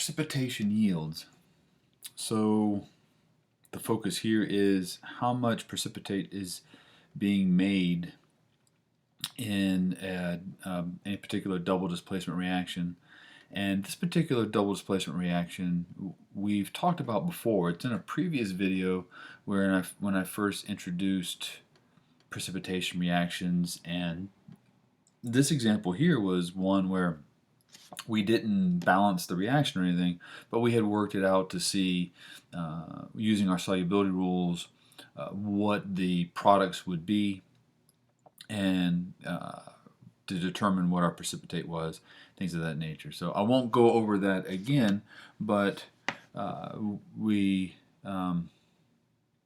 Precipitation yields. So the focus here is how much precipitate is being made in any particular double displacement reaction. And this particular double displacement reaction we've talked about before. It's in a previous video where when I first introduced precipitation reactions, and this example here was one where we didn't balance the reaction or anything, but we had worked it out to see, using our solubility rules, what the products would be, and to determine what our precipitate was, things of that nature. So I won't go over that again, but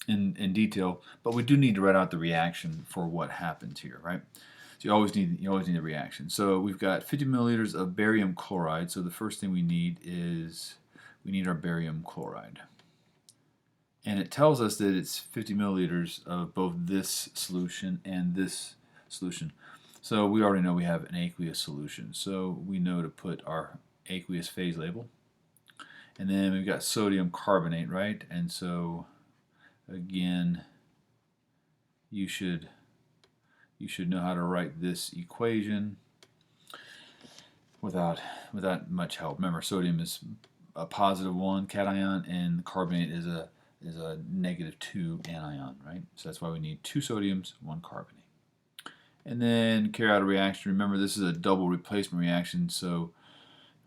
in detail, but we do need to write out the reaction for what happens here, right? So you always need a reaction. So we've got 50 milliliters of barium chloride. So the first thing we need is our barium chloride. And it tells us that it's 50 milliliters of both this solution and this solution. So we already know we have an aqueous solution. So we know to put our aqueous phase label. And then we've got sodium carbonate, right? And so again, you should know how to write this equation without much help. Remember, sodium is a +1 cation, and carbonate is a -2 anion, right? So that's why we need 2 sodiums, 1 carbonate. And then carry out a reaction. Remember, this is a double replacement reaction, so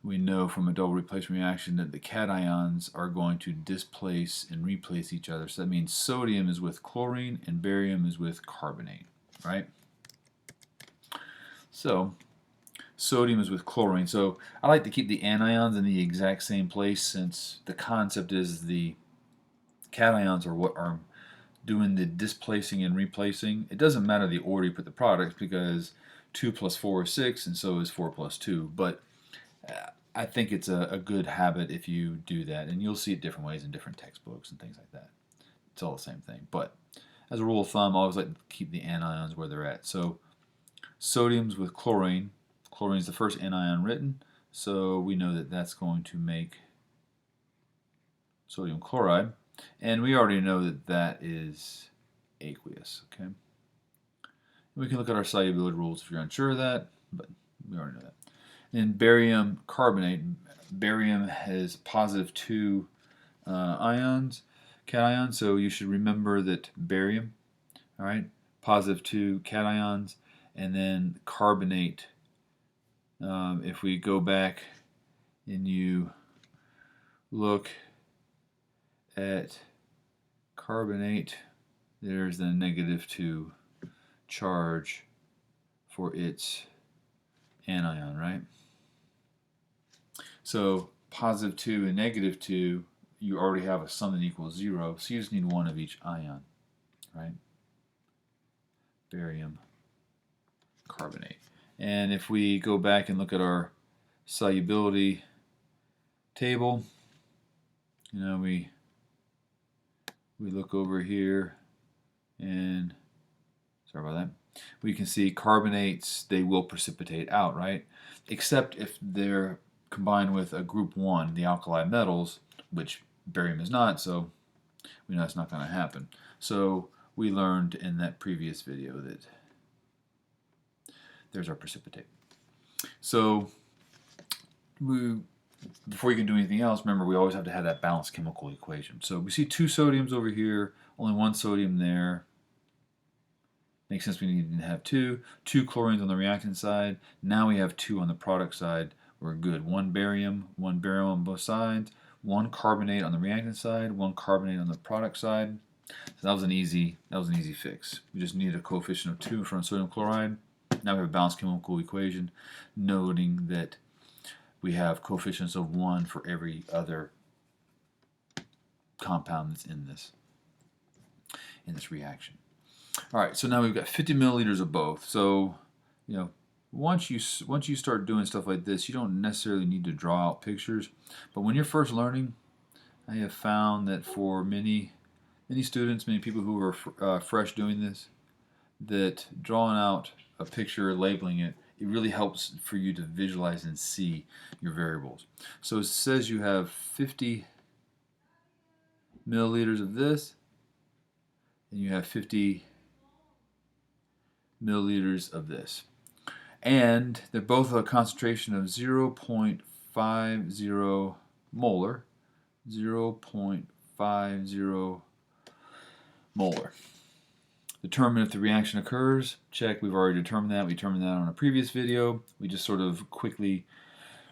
we know from a double replacement reaction that the cations are going to displace and replace each other. So that means sodium is with chlorine and barium is with carbonate, right? So sodium is with chlorine. So I like to keep the anions in the exact same place, since the concept is the cations are what are doing the displacing and replacing. It doesn't matter the order you put the products, because 2 + 4 is 6, and so is 4 + 2. But I think it's a good habit if you do that, and you'll see it different ways in different textbooks and things like that. It's all the same thing. But as a rule of thumb, I always like to keep the anions where they're at. So sodium's with chlorine. Chlorine is the first anion written, so we know that that's going to make sodium chloride. And we already know that that is aqueous, okay? We can look at our solubility rules if you're unsure of that, but we already know that. And barium carbonate, barium has +2 ions, cations, so you should remember that barium, all right, +2 cations, and then carbonate. If we go back and you look at carbonate, there's the -2 charge for its anion, right? So +2 and -2, you already have a sum that equals 0, so you just need one of each ion, right? Barium carbonate. And if we go back and look at our solubility table, you know, we look over here, and sorry about that, we can see carbonates, they will precipitate out, right? Except if they're combined with a group 1, the alkali metals, which barium is not, so we know that's not going to happen. So we learned in that previous video that there's our precipitate. So before you can do anything else, remember, we always have to have that balanced chemical equation. So we see 2 sodiums over here, only 1 sodium there. Makes sense, we need to have 2 chlorines on the reactant side. Now we have 2 on the product side. We're good. 1 barium on both sides, 1 carbonate on the reactant side, 1 carbonate on the product side. So that was an easy fix. We just needed a coefficient of 2 for sodium chloride. Now we have a balanced chemical equation, noting that we have coefficients of 1 for every other compound that's in this reaction. All right, so now we've got 50 milliliters of both. So, you know, once you start doing stuff like this, you don't necessarily need to draw out pictures. But when you're first learning, I have found that for many students, many people who are fresh doing this, that drawing out a picture, labeling it, it really helps for you to visualize and see your variables. So it says you have 50 milliliters of this, and you have 50 milliliters of this. And they're both a concentration of 0.50 molar, 0.50 molar. Determine if the reaction occurs. Check, we've already determined that. We determined that on a previous video. We just sort of quickly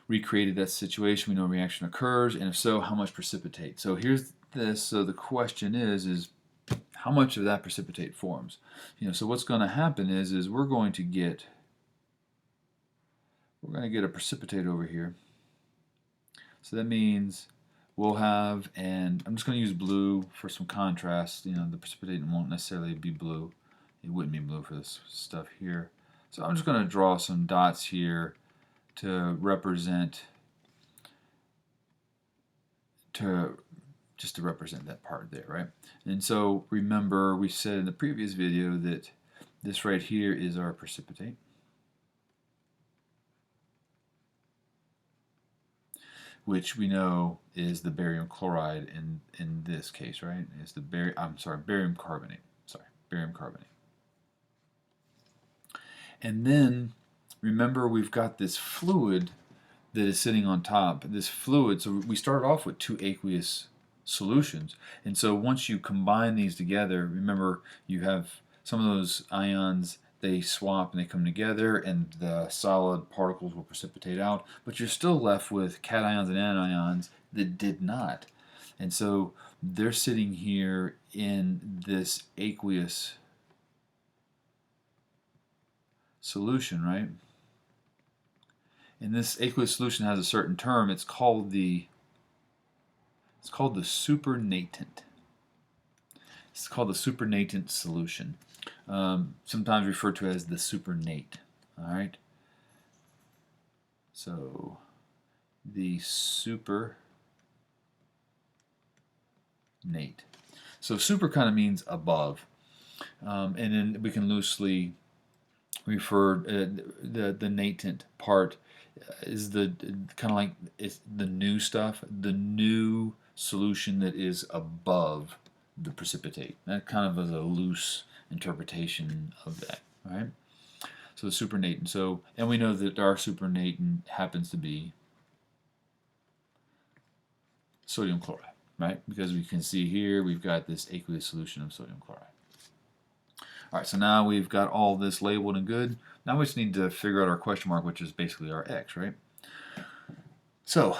recreated that situation. We know reaction occurs, and if so, how much precipitate. So here's this. So the question is how much of that precipitate forms? So what's going to happen is we're going to get a precipitate over here. So that means we'll have, and I'm just going to use blue for some contrast. The precipitate won't necessarily be blue. It wouldn't be blue for this stuff here. So I'm just going to draw some dots here to represent, just to represent that part there, right? And so remember, we said in the previous video that this right here is our precipitate. Which we know is the barium chloride in this case, right? It's the barium carbonate. Sorry, barium carbonate. And then remember, we've got this fluid that is sitting on top. This fluid, so we started off with two aqueous solutions, and so once you combine these together, remember you have some of those ions, they swap and they come together, and the solid particles will precipitate out, but you're still left with cations and anions that did not. And so they're sitting here in this aqueous solution, right? And this aqueous solution has a certain term. It's called the supernatant. It's called the supernatant solution. Sometimes referred to as the supernate. All right. So the supernate. So super kind of means above, and then we can loosely refer the natant part is the kind of like it's the new stuff, the new solution that is above the precipitate. That kind of is a loose interpretation of that, right? So the supernatant. So, and we know that our supernatant happens to be sodium chloride, right? Because we can see here we've got this aqueous solution of sodium chloride. All right, so now we've got all this labeled and good. Now we just need to figure out our question mark, which is basically our x, right? So,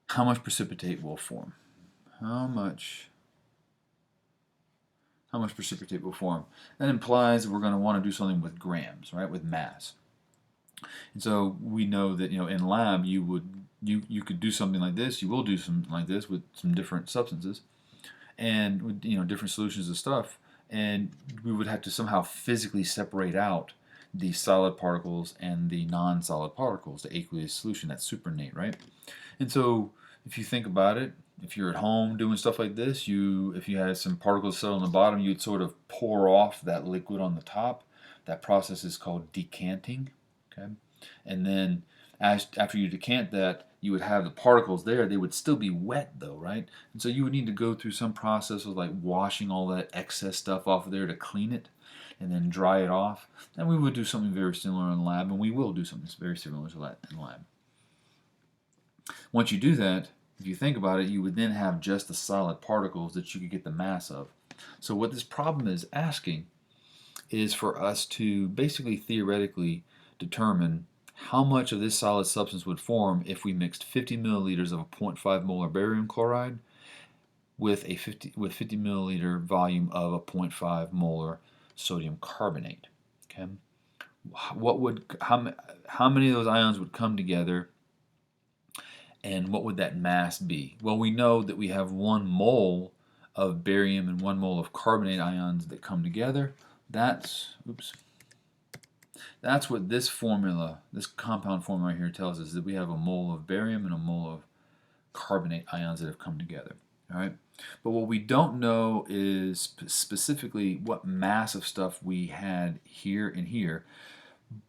how much precipitate will form? How much precipitate will form? That implies that we're going to want to do something with grams, right? With mass. And so we know that in lab you could do something like this. You will do something like this with some different substances, and with different solutions of stuff. And we would have to somehow physically separate out the solid particles and the non-solid particles, the aqueous solution, that supernate, right? And so if you think about it, if you're at home doing stuff like this, if you had some particles settle on the bottom, you'd sort of pour off that liquid on the top. That process is called decanting, okay? And then after you decant that, you would have the particles there. They would still be wet though, right? And so you would need to go through some process of like washing all that excess stuff off of there to clean it and then dry it off. And we would do something very similar in the lab, and we will do something very similar to that in the lab. Once you do that, if you think about it, you would then have just the solid particles that you could get the mass of. So what this problem is asking is for us to basically theoretically determine how much of this solid substance would form if we mixed 50 milliliters of a 0.5 molar barium chloride with 50 milliliter volume of a 0.5 molar sodium carbonate. Okay, how many of those ions would come together, and what would that mass be? Well, we know that we have 1 mole of barium and 1 mole of carbonate ions that come together. That's what this formula, this compound formula right here tells us, that we have a mole of barium and a mole of carbonate ions that have come together. All right, but what we don't know is specifically what mass of stuff we had here and here.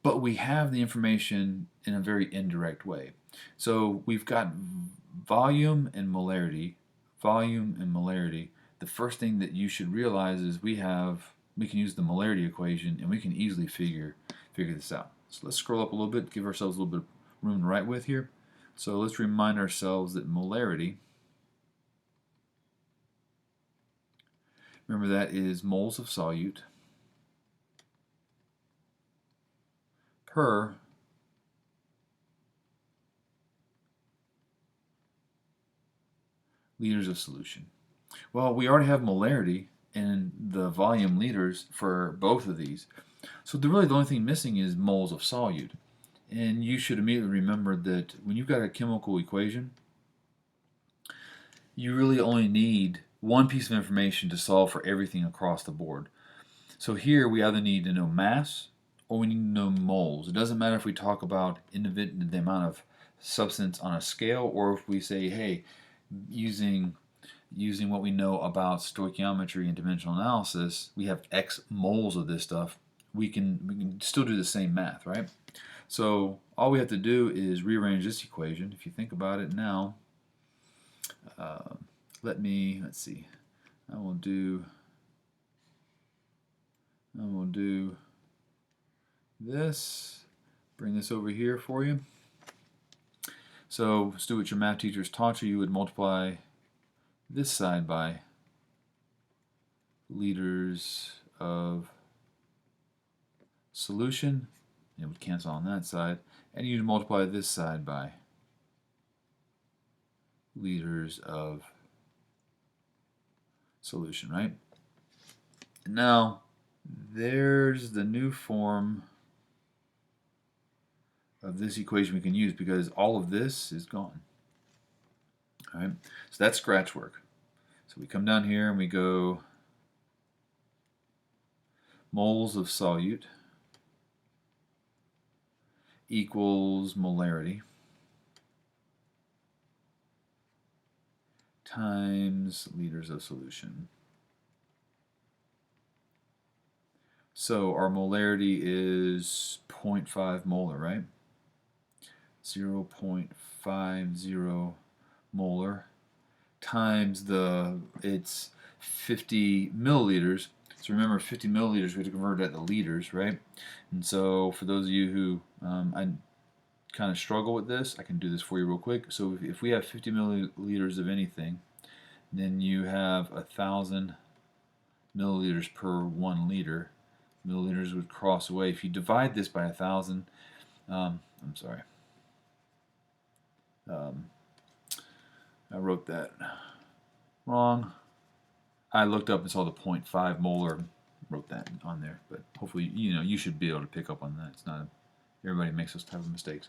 but we have the information in a very indirect way. So we've got volume and molarity, volume and molarity. The first thing that you should realize is we can use the molarity equation and we can easily figure this out. So let's scroll up a little bit, give ourselves a little bit of room to write with here. So let's remind ourselves that molarity, remember that is moles of solute per liters of solution. Well, we already have molarity and the volume liters for both of these. So the only thing missing is moles of solute. And you should immediately remember that when you've got a chemical equation, you really only need one piece of information to solve for everything across the board. So here we either need to know mass or we need to know moles. It doesn't matter if we talk about the amount of substance on a scale, or if we say, hey, using what we know about stoichiometry and dimensional analysis, we have X moles of this stuff. We can still do the same math, right? So all we have to do is rearrange this equation. If you think about it now, let's see. I will do this. Bring this over here for you. So let's do what your math teachers taught you. You would multiply this side by liters of solution. It would cancel on that side. And you'd multiply this side by liters of solution, right? And now there's the new form of this equation we can use, because all of this is gone. All right, so that's scratch work. So we come down here and we go moles of solute equals molarity times liters of solution. So our molarity is 0.5 molar, right? 0.50 molar times it's 50 milliliters. So remember, 50 milliliters, we have to convert that to liters, right? And so for those of you who I kind of struggle with this, I can do this for you real quick. So if we have 50 milliliters of anything, then you have 1,000 milliliters per 1 liter. Milliliters would cross away. If you divide this by 1,000, I'm sorry. I wrote that wrong. I looked up and saw the 0.5 molar, wrote that on there, but hopefully you should be able to pick up on that. It's not everybody makes those type of mistakes.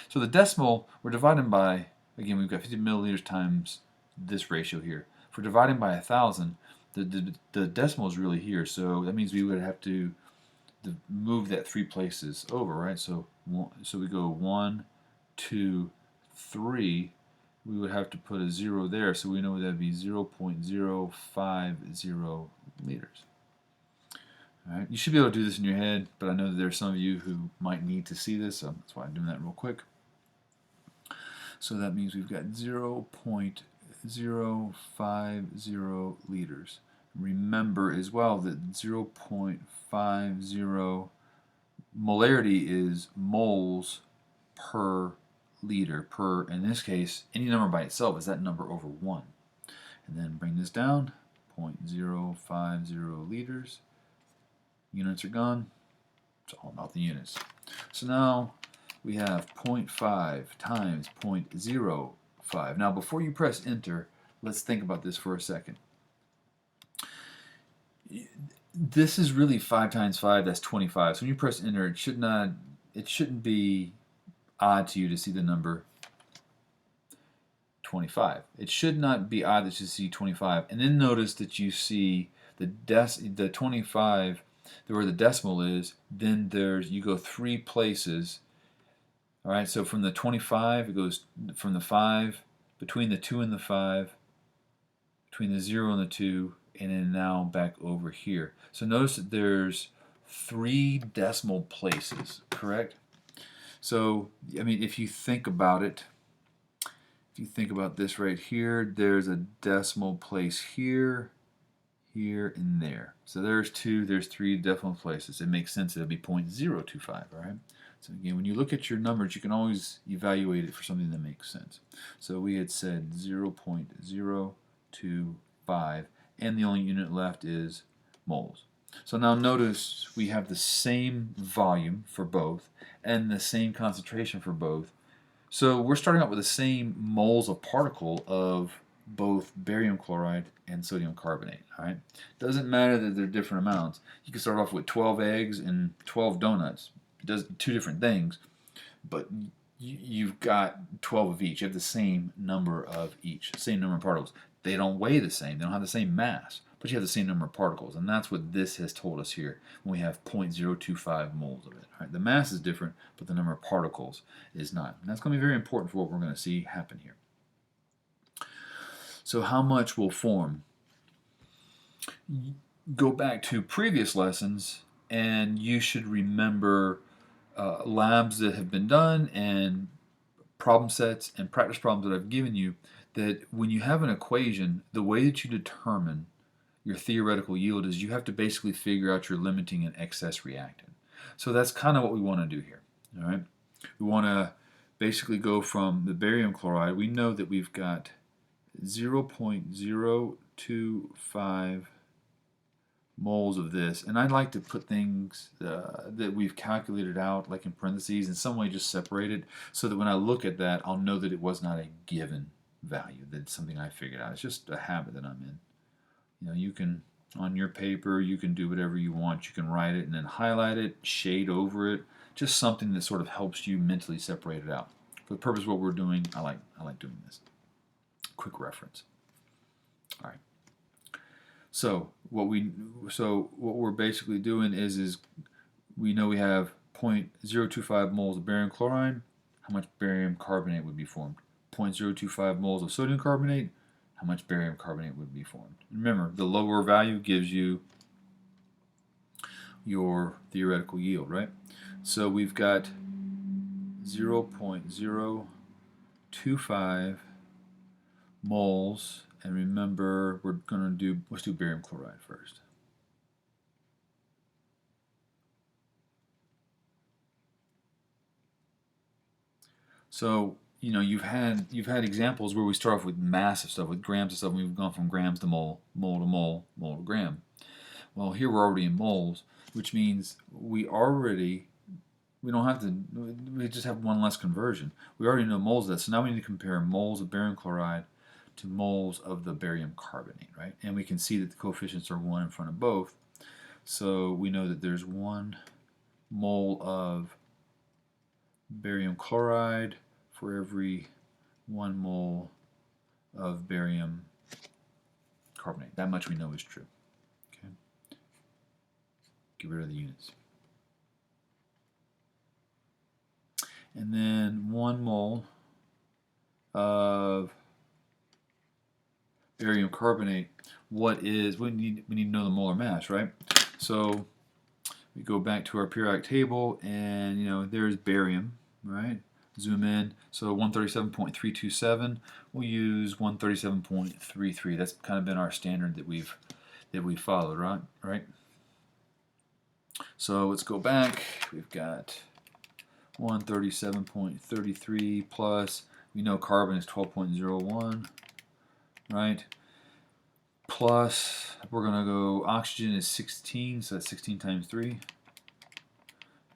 So the decimal, we're dividing by, again, we've got 50 milliliters times this ratio here. If we're dividing by 1,000, the decimal is really here, so that means we would have to move that 3 places over, right? So we go 1, 2, 3. We would have to put a 0 there, so we know that would be 0.050 liters. All right, you should be able to do this in your head, but I know that there are some of you who might need to see this, so that's why I'm doing that real quick. So that means we've got 0.050 liters. Remember as well that 0.50 molarity is moles per liter, per, in this case, any number by itself is that number over 1. And then bring this down, 0.050 liters. Units are gone. It's all about the units. So now we have 0.5 times 0.05. Now before you press enter, let's think about this for a second. This is really 5 times 5, that's 25. So when you press enter, it shouldn't be odd to you to see the number 25. It should not be odd that you see 25. And then notice that you see the 25, where the decimal is, then you go 3 places. All right, so from the 25, it goes from the 5, between the 2 and the 5, between the 0 and the 2, and then now back over here. So notice that there's 3 decimal places, correct? So, I mean, if you think about it, if you think about this right here, there's a decimal place here, here, and there. So there's 2, there's 3 decimal places. It makes sense that it'll be 0.025, all right? So again, when you look at your numbers, you can always evaluate it for something that makes sense. So we had said 0.025, and the only unit left is moles. So now notice we have the same volume for both and the same concentration for both. So we're starting out with the same moles of particle of both barium chloride and sodium carbonate. All right? Doesn't matter that they're different amounts. You can start off with 12 eggs and 12 donuts. It does 2 different things, but you've got 12 of each. You have the same number of each, same number of particles. They don't weigh the same. They don't have the same mass, but you have the same number of particles, and that's what this has told us here when we have 0.025 moles of it. All right? The mass is different, but the number of particles is not. And that's going to be very important for what we're going to see happen here. So how much will form? Go back to previous lessons, and you should remember labs that have been done and problem sets and practice problems that I've given you, that when you have an equation, the way that you determine your theoretical yield is you have to basically figure out your limiting and excess reactant. So that's kind of what we want to do here. All right, we want to basically go from the barium chloride. We know that we've got 0.025 moles of this, and I'd like to put things that we've calculated out like in parentheses, in some way just separated, so that when I look at that, I'll know that it was not a given value, that's something I figured out. It's just a habit that I'm in. You know, you can, on your paper, you can do whatever you want. You can write it and then highlight it, shade over it, just something that sort of helps you mentally separate it out. For the purpose of what we're doing, I like doing this. Quick reference. All right. So what we're basically doing is we know we have 0.025 moles of barium chloride. How much barium carbonate would be formed? 0.025 moles of sodium carbonate. How much barium carbonate would be formed? Remember, the lower value gives you your theoretical yield, right? So we've got 0.025 moles, and remember, we're going to do, let's do barium chloride first. So, you know, you've had examples where we start off with massive stuff, with grams of stuff, and we've gone from grams to mole, mole to mole, mole to gram. Well, here we're already in moles, which means we don't have to, we just have one less conversion. We already know moles of that, so now we need to compare moles of barium chloride to moles of the barium carbonate, right? And we can see that the coefficients are 1 in front of both. So we know that there's 1 mole of barium chloride for every 1 mole of barium carbonate. That much we know is true. Okay. Get rid of the units. And then 1 mole of barium carbonate. We need to know the molar mass, right? So we go back to our periodic table, and you know, there's barium, right? Zoom in. So 137.327. We'll use 137.33. That's kind of been our standard that we've followed, right? So let's go back. We've got 137.33 plus, we know carbon is 12.01, right? Plus, we're going to go, oxygen is 16, so that's 16 times 3,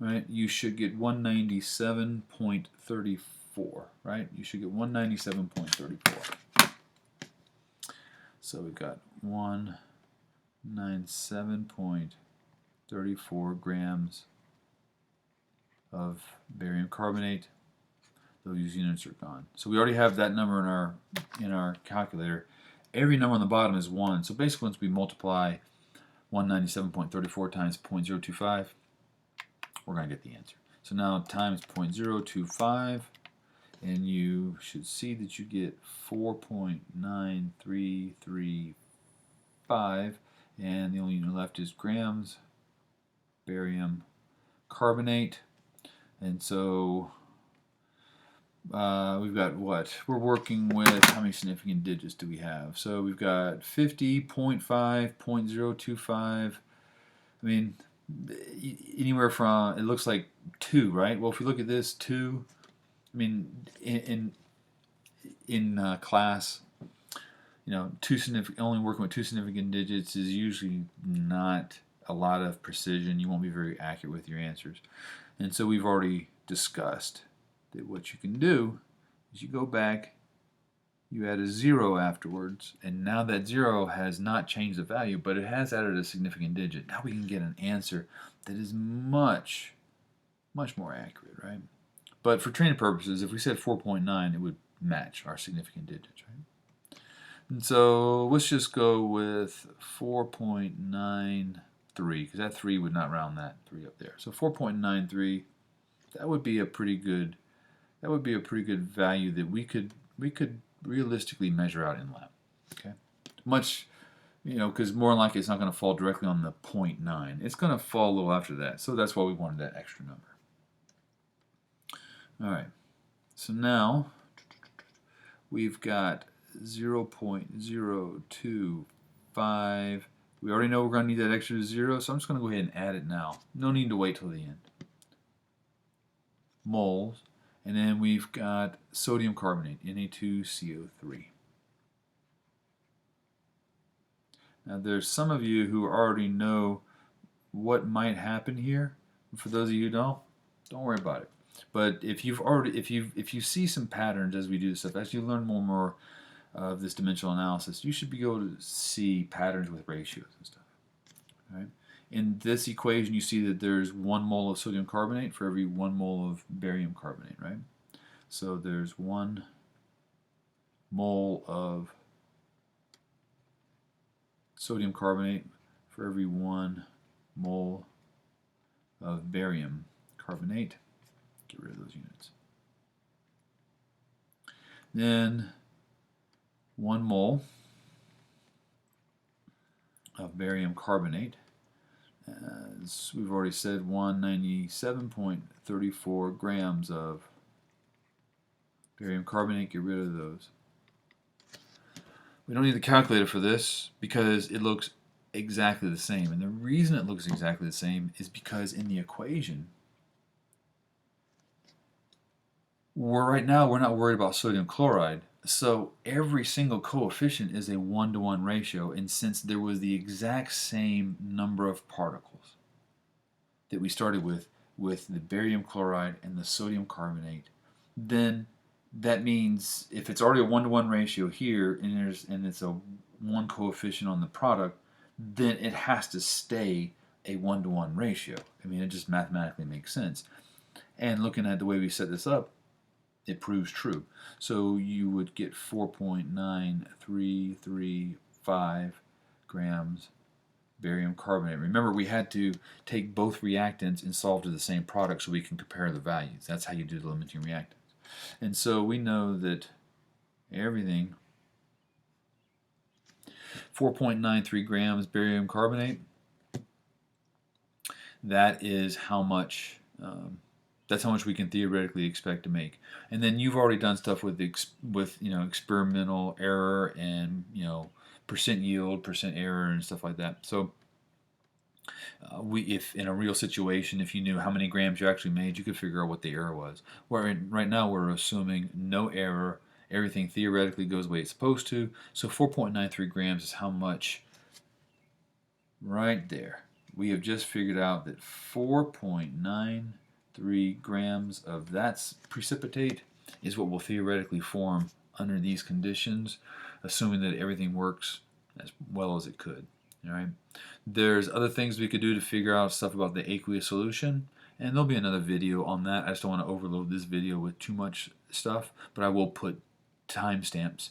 right? You should get 197.34, right? You should get 197.34. So we've got 197.34 grams of barium carbonate. Those units are gone. So we already have that number in our calculator. Every number on the bottom is 1. So basically, once we multiply 197.34 times 0.025, we're going to get the answer. So now times 0.025, and you should see that you get 4.9335, and the only unit left is grams barium carbonate. And so we've got what? We're working with, how many significant digits do we have? So we've got 50, 0.5, 0.025. I mean, anywhere from, it looks like 2, right? Well, if you look at this, 2, I mean, in class, you know, only working with 2 significant digits is usually not a lot of precision. You won't be very accurate with your answers. And so we've already discussed that what you can do is you go back, you add a 0 afterwards, and now that 0 has not changed the value, but it has added a significant digit. Now we can get an answer that is much, much more accurate, right? But for training purposes, if we said 4.9, it would match our significant digits, right? And so let's just go with 4.93, because that 3 would not round that 3 up there. So 4.93, that would be a pretty good value that we could realistically measure out in lab. Okay, much, you know, because more than likely it's not going to fall directly on the 0.9. It's going to fall a little after that. So that's why we wanted that extra number. All right. So now we've got 0.025. We already know we're going to need that extra 0, so I'm just going to go ahead and add it now. No need to wait till the end. Moles. And then we've got sodium carbonate, Na2CO3. Now there's some of you who already know what might happen here. For those of you who don't worry about it. But if you see some patterns as we do this stuff, as you learn more and more of this dimensional analysis, you should be able to see patterns with ratios and stuff. Right? In this equation, you see that there's 1 mole of sodium carbonate for every 1 mole of barium carbonate, right? So there's 1 mole of sodium carbonate for every 1 mole of barium carbonate. Get rid of those units. Then 1 mole of barium carbonate. As we've already said, 197.34 grams of barium carbonate. Get rid of those. We don't need the calculator for this because it looks exactly the same. And the reason it looks exactly the same is because in the equation, right now we're not worried about sodium chloride. So every single coefficient is a 1-to-1 ratio, and since there was the exact same number of particles that we started with the barium chloride and the sodium carbonate, then that means if it's already a 1-to-1 ratio here and it's a 1 coefficient on the product, then it has to stay a 1-to-1 ratio. I mean, it just mathematically makes sense. And looking at the way we set this up, it proves true. So you would get 4.9335 grams barium carbonate. Remember, we had to take both reactants and solve to the same product so we can compare the values. That's how you do the limiting reactants. And so we know that everything, 4.93 grams barium carbonate, that is how much that's how much we can theoretically expect to make. And then you've already done stuff with experimental error and percent yield, percent error, and stuff like that. So if in a real situation, if you knew how many grams you actually made, you could figure out what the error was. Right now we're assuming no error. Everything theoretically goes the way it's supposed to. So 4.93 grams is how much right there. We have just figured out that 4.93 grams of that precipitate is what will theoretically form under these conditions, assuming that everything works as well as it could. All right. There's other things we could do to figure out stuff about the aqueous solution, and there'll be another video on that. I just don't want to overload this video with too much stuff, but I will put timestamps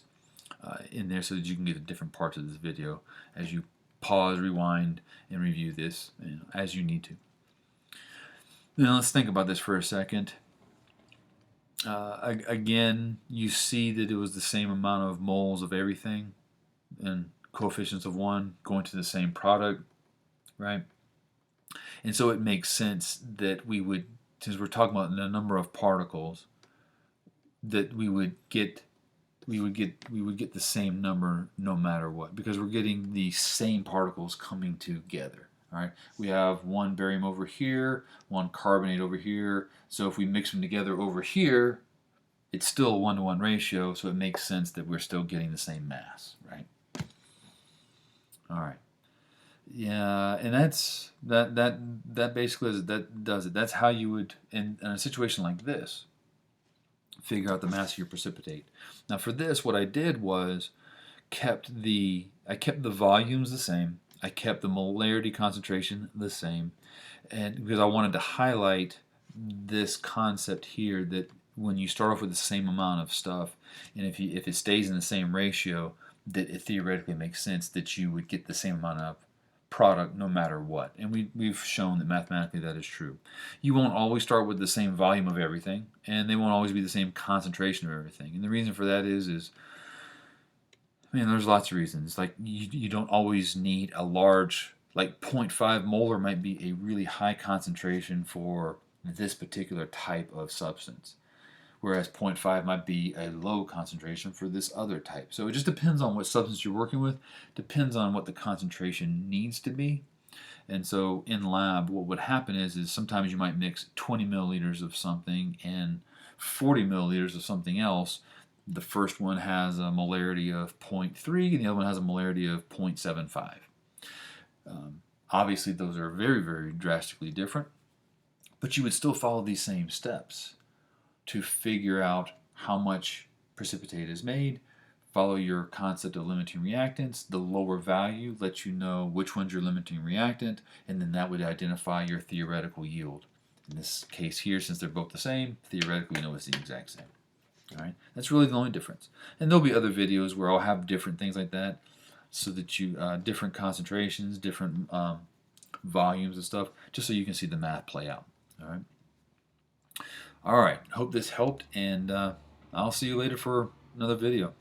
in there so that you can get the different parts of this video as you pause, rewind, and review this as you need to. Now let's think about this for a second. Again, you see that it was the same amount of moles of everything and coefficients of 1 going to the same product, right? And so it makes sense that we would, since we're talking about the number of particles, that we would get the same number no matter what, because we're getting the same particles coming together. All right, we have one barium over here, one carbonate over here. So if we mix them together over here, it's still a 1-to-1 ratio. So it makes sense that we're still getting the same mass, right? All right. Yeah, and that basically does it. That's how you would, in a situation like this, figure out the mass of your precipitate. Now for this, what I did was I kept the volumes the same. I kept the molarity concentration the same, and because I wanted to highlight this concept here that when you start off with the same amount of stuff, and if it stays in the same ratio, that it theoretically makes sense that you would get the same amount of product no matter what. And we've shown that mathematically that is true. You won't always start with the same volume of everything, and they won't always be the same concentration of everything. And the reason for that is I mean, there's lots of reasons. Like you don't always need a large, like 0.5 molar might be a really high concentration for this particular type of substance, whereas 0.5 might be a low concentration for this other type. So it just depends on what substance you're working with, depends on what the concentration needs to be. And so in lab, what would happen is sometimes you might mix 20 milliliters of something and 40 milliliters of something else. The first one has a molarity of 0.3 and the other one has a molarity of 0.75. Obviously, those are very, very drastically different, but you would still follow these same steps to figure out how much precipitate is made. Follow your concept of limiting reactants. The lower value lets you know which one's your limiting reactant, and then that would identify your theoretical yield. In this case here, since they're both the same, theoretically we know it's the exact same. All right, that's really the only difference. And there'll be other videos where I'll have different things like that, so that you different concentrations, different volumes and stuff, just so you can see the math play out. All right. All right. Hope this helped, and I'll see you later for another video.